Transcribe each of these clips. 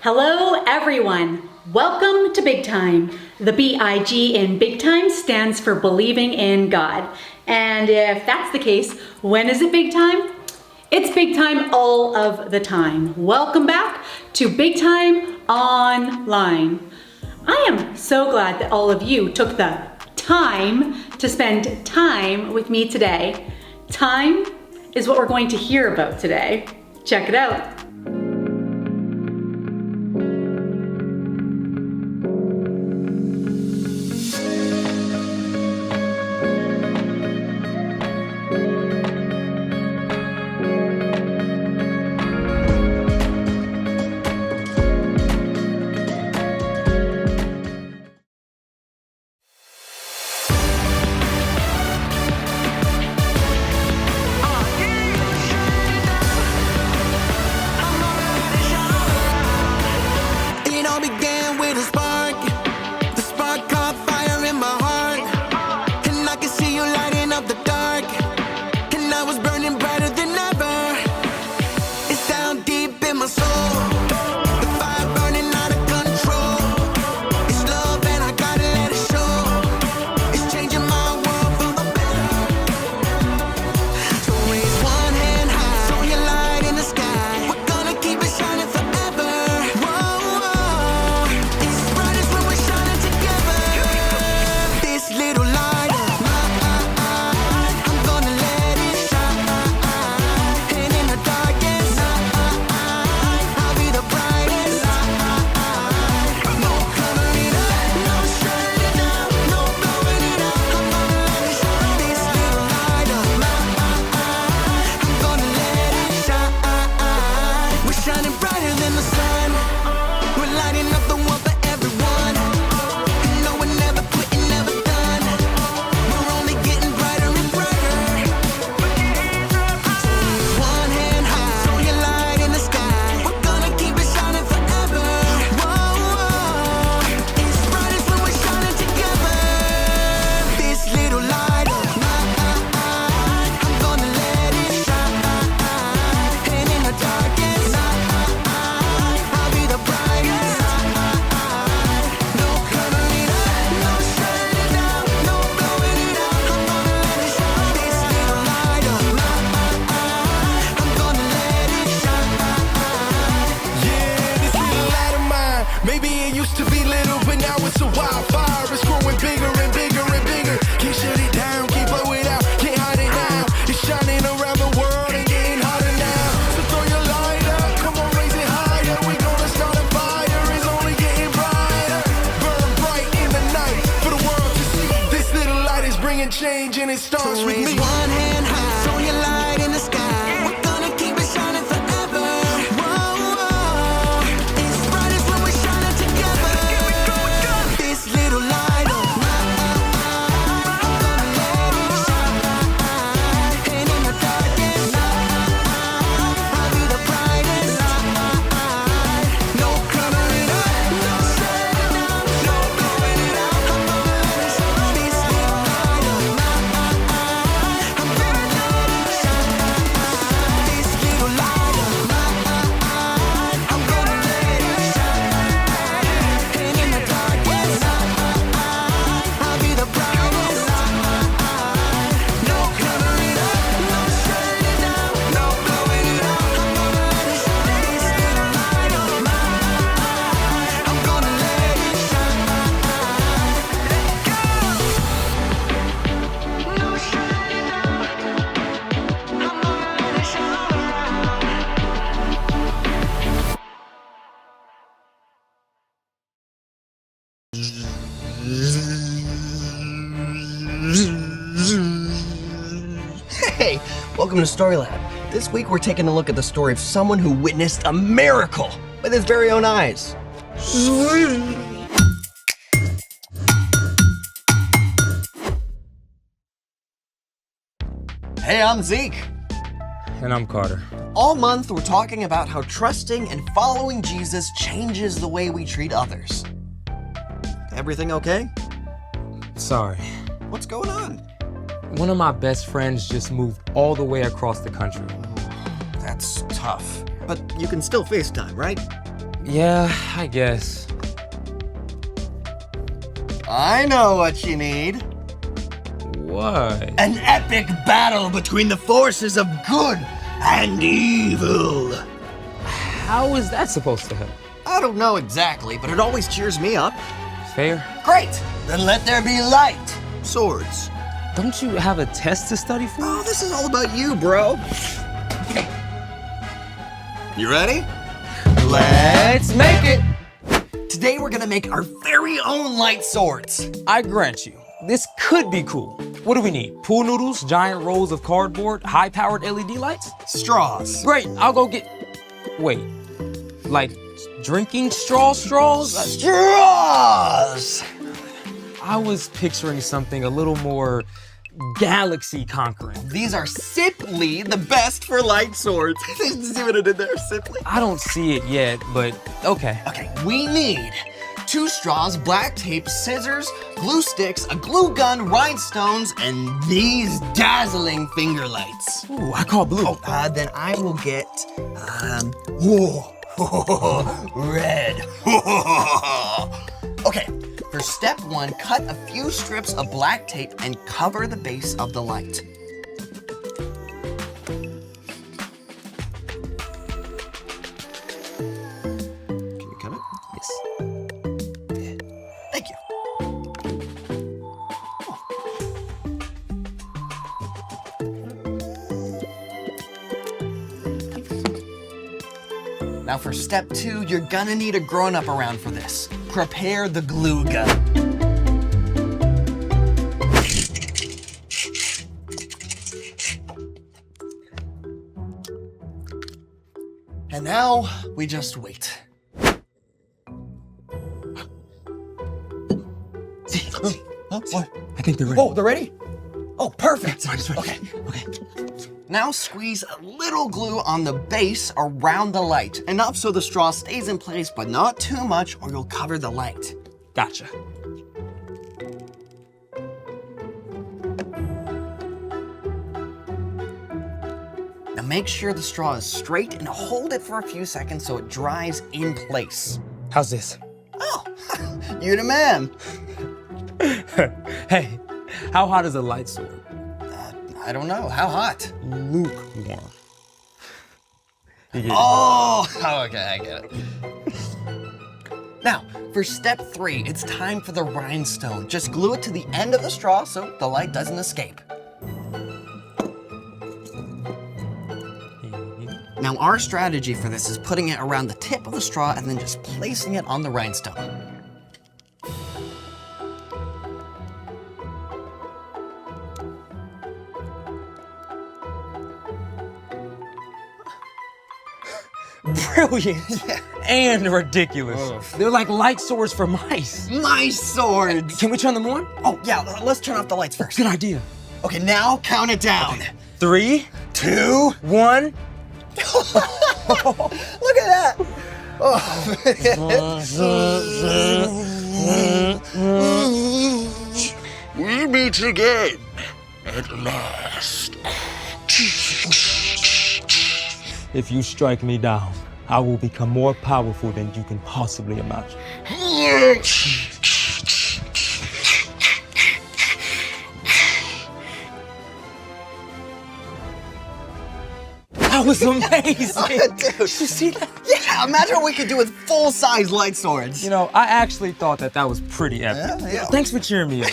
Hello everyone, welcome to Big Time. The B.I.G in Big Time stands for believing in God. And if that's the case, when is it big time? It's big time all of the time. Welcome back to Big Time Online. I am so glad that all of you took the time to spend time with me today. Time is what we're going to hear about today. Check it out. Change and it starts with me. One hand high, so your light in the sky. We're gonna keep it shining forever. Whoa, it's brightest when we're shining together. This little light of mine, I'm gonna let it shine. And in the darkest night, I'll be the brightest light. No covering up, no shutting down, no blowing it out. I'm gonna let it shine. This little light of Hey, welcome to Story Lab. This week we're taking a look at the story of someone who witnessed a miracle with his very own eyes. Hey, I'm Zeke. And I'm Carter. All month we're talking about how trusting and following Jesus changes the way we treat others. Everything okay? Sorry. What's going on? One of my best friends just moved all the way across the country. That's tough. But you can still FaceTime, right? Yeah, I guess. I know what you need. What? An epic battle between the forces of good and evil. How is that supposed to help? I don't know exactly, but it always cheers me up. Fair. Great! Then let there be light. Swords. Don't you have a test to study for? Oh, this is all about you, bro. You ready? Let's make it! Today we're gonna make our very own light swords. I grant you, this could be cool. What do we need? Pool noodles, giant rolls of cardboard, high-powered LED lights? Straws. Great, I'll go get... Wait, like drinking straws? Straws! I was picturing something a little more galaxy-conquering. These are simply the best for light swords. See what I did there? Simply. I don't see it yet, but okay. Okay, we need 2 straws, black tape, scissors, glue sticks, a glue gun, rhinestones, and these dazzling finger lights. Ooh, I call blue. Then I will get, red. Okay, for step 1, cut a few strips of black tape and cover the base of the light. Can you cut it? Yes. Thank you. Now for step 2, you're gonna need a grown-up around for this. Prepare the glue gun. And now we just wait. Oh, what? I think they're ready. Oh, they're ready? Oh, perfect. It's ready. Okay. Now squeeze a little glue on the base around the light. Enough so the straw stays in place, but not too much or you'll cover the light. Gotcha. Now make sure the straw is straight and hold it for a few seconds so it dries in place. How's this? Oh, you're the man. Hey, how hot is a light sword? I don't know, how hot? Lukewarm. Oh, okay, I get it. Now, for step 3, it's time for the rhinestone. Just glue it to the end of the straw so the light doesn't escape. Now, our strategy for this is putting it around the tip of the straw and then just placing it on the rhinestone. Brilliant and ridiculous. They're like light swords for mice. Mice swords! Can we turn them on? Oh, yeah, let's turn off the lights first. Good idea. Okay, now count it down. 3, 2, 1. Look at that! We meet again at last. If you strike me down, I will become more powerful than you can possibly imagine. That was amazing. Dude. You see that? Yeah, imagine what we could do with full-size light swords. You know, I actually thought that was pretty epic. Yeah. Thanks for cheering me up.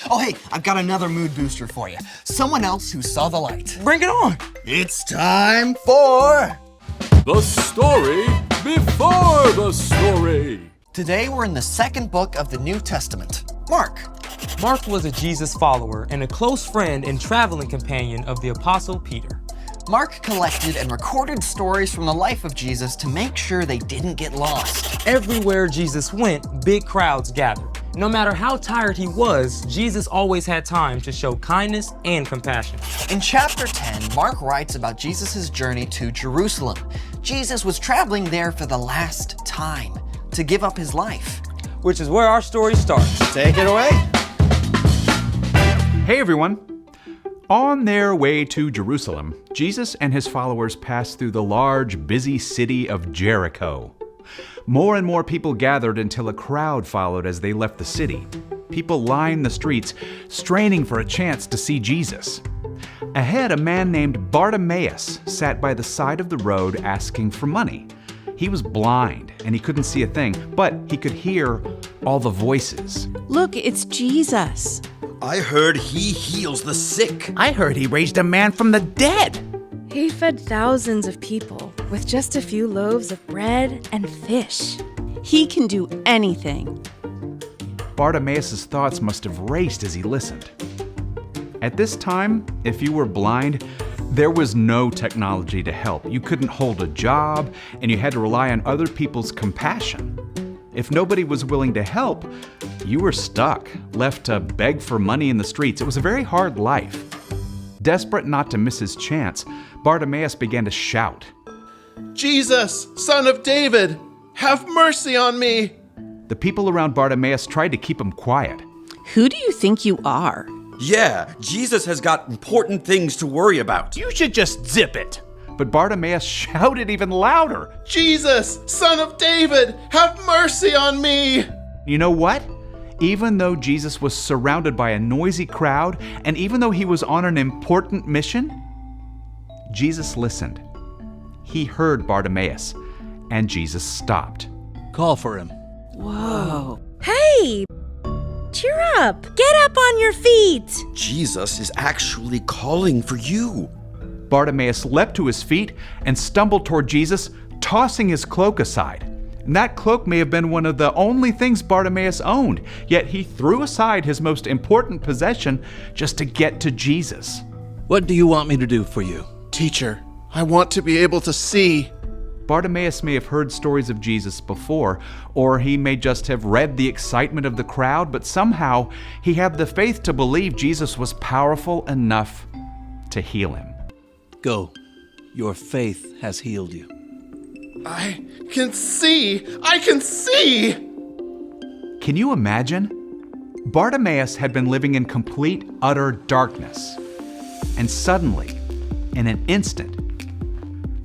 Oh, hey, I've got another mood booster for you. Someone else who saw the light. Bring it on. It's time for... The story before the story. Today we're in the 2nd book of the New Testament, Mark. Mark was a Jesus follower and a close friend and traveling companion of the Apostle Peter. Mark collected and recorded stories from the life of Jesus to make sure they didn't get lost. Everywhere Jesus went, big crowds gathered. No matter how tired he was, Jesus always had time to show kindness and compassion. In chapter 10, Mark writes about Jesus' journey to Jerusalem. Jesus was traveling there for the last time to give up his life. Which is where our story starts. Take it away. Hey everyone! On their way to Jerusalem, Jesus and his followers passed through the large, busy city of Jericho. More and more people gathered until a crowd followed as they left the city. People lined the streets, straining for a chance to see Jesus. Ahead, a man named Bartimaeus sat by the side of the road asking for money. He was blind and he couldn't see a thing, but he could hear all the voices. Look, it's Jesus. I heard he heals the sick. I heard he raised a man from the dead. He fed thousands of people with just a few loaves of bread and fish. He can do anything. Bartimaeus' thoughts must have raced as he listened. At this time, if you were blind, there was no technology to help. You couldn't hold a job, and you had to rely on other people's compassion. If nobody was willing to help, you were stuck, left to beg for money in the streets. It was a very hard life. Desperate not to miss his chance, Bartimaeus began to shout, Jesus, son of David, have mercy on me! The people around Bartimaeus tried to keep him quiet. Who do you think you are? Yeah, Jesus has got important things to worry about. You should just zip it. But Bartimaeus shouted even louder. Jesus, son of David, have mercy on me! You know what? Even though Jesus was surrounded by a noisy crowd, and even though he was on an important mission, Jesus listened. He heard Bartimaeus, and Jesus stopped. Call for him. Whoa. Hey! Cheer up! Get up on your feet! Jesus is actually calling for you. Bartimaeus leapt to his feet and stumbled toward Jesus, tossing his cloak aside. And that cloak may have been one of the only things Bartimaeus owned, yet he threw aside his most important possession just to get to Jesus. What do you want me to do for you? Teacher, I want to be able to see. Bartimaeus may have heard stories of Jesus before, or he may just have read the excitement of the crowd, but somehow he had the faith to believe Jesus was powerful enough to heal him. Go. Your faith has healed you. I can see! I can see! Can you imagine? Bartimaeus had been living in complete, utter darkness. And suddenly, in an instant,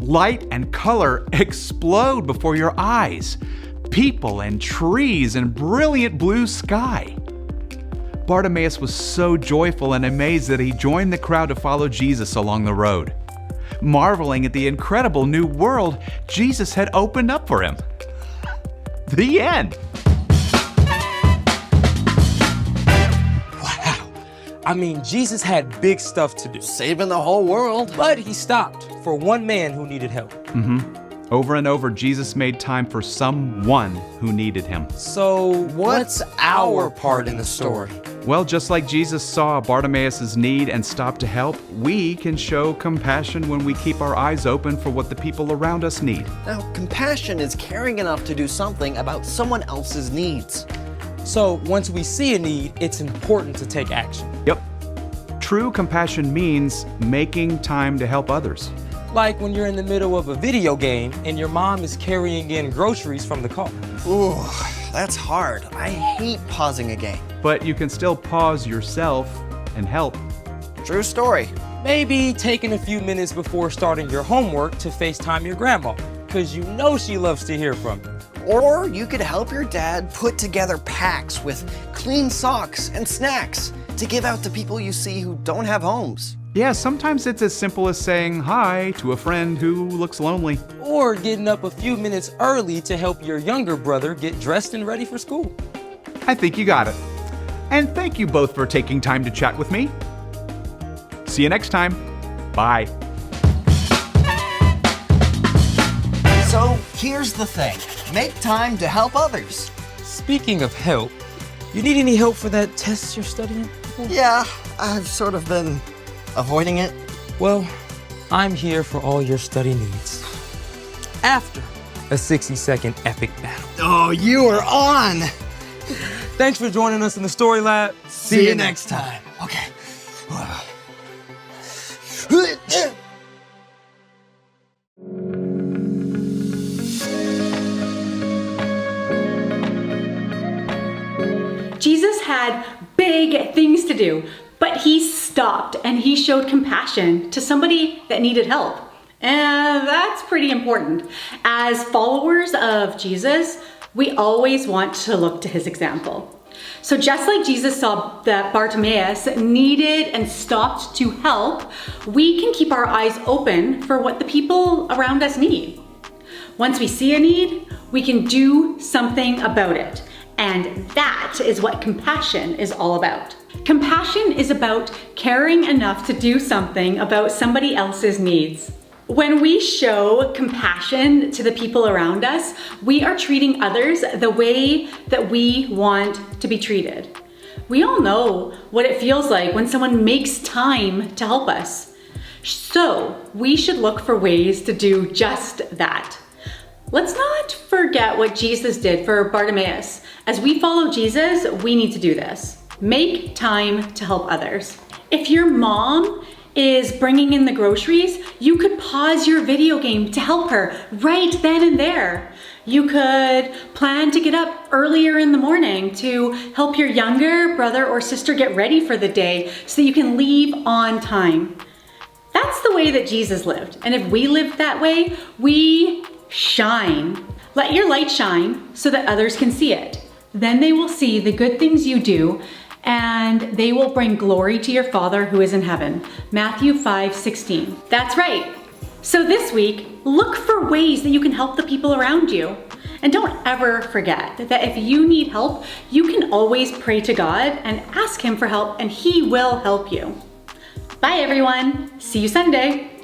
light and color explode before your eyes. People and trees and brilliant blue sky. Bartimaeus was so joyful and amazed that he joined the crowd to follow Jesus along the road, marveling at the incredible new world Jesus had opened up for him. The end. Wow. I mean, Jesus had big stuff to do. Saving the whole world. But he stopped for one man who needed help. Over and over, Jesus made time for someone who needed him. So What's our part in the story? Well, just like Jesus saw Bartimaeus' need and stopped to help, we can show compassion when we keep our eyes open for what the people around us need. Now, compassion is caring enough to do something about someone else's needs. So once we see a need, it's important to take action. Yep. True compassion means making time to help others. Like when you're in the middle of a video game and your mom is carrying in groceries from the car. Ooh, that's hard. I hate pausing a game. But you can still pause yourself and help. True story. Maybe taking a few minutes before starting your homework to FaceTime your grandma, because you know she loves to hear from you. Or you could help your dad put together packs with clean socks and snacks to give out to people you see who don't have homes. Yeah, sometimes it's as simple as saying hi to a friend who looks lonely. Or getting up a few minutes early to help your younger brother get dressed and ready for school. I think you got it. And thank you both for taking time to chat with me. See you next time. Bye. So here's the thing. Make time to help others. Speaking of help, you need any help for that test you're studying for? Yeah, I've sort of been avoiding it. Well, I'm here for all your study needs. After a 60-second epic battle. Oh, you are on! Thanks for joining us in the Story Lab. See you next time. Okay. Jesus had big things to do, but he stopped and he showed compassion to somebody that needed help. And that's pretty important. As followers of Jesus, we always want to look to his example. So just like Jesus saw that Bartimaeus needed and stopped to help, we can keep our eyes open for what the people around us need. Once we see a need, we can do something about it. And that is what compassion is all about. Compassion is about caring enough to do something about somebody else's needs. When we show compassion to the people around us, we are treating others the way that we want to be treated. We all know what it feels like when someone makes time to help us. So we should look for ways to do just that. Let's not forget what Jesus did for Bartimaeus. As we follow Jesus, we need to do this. Make time to help others. If your mom is bringing in the groceries, you could pause your video game to help her right then and there. You could plan to get up earlier in the morning to help your younger brother or sister get ready for the day so that you can leave on time. That's the way that Jesus lived. And if we lived that way, we shine. Let your light shine so that others can see it. Then they will see the good things you do and they will bring glory to your Father who is in heaven. Matthew 5:16. That's right. So this week, look for ways that you can help the people around you. And don't ever forget that if you need help, you can always pray to God and ask him for help and he will help you. Bye everyone. See you Sunday.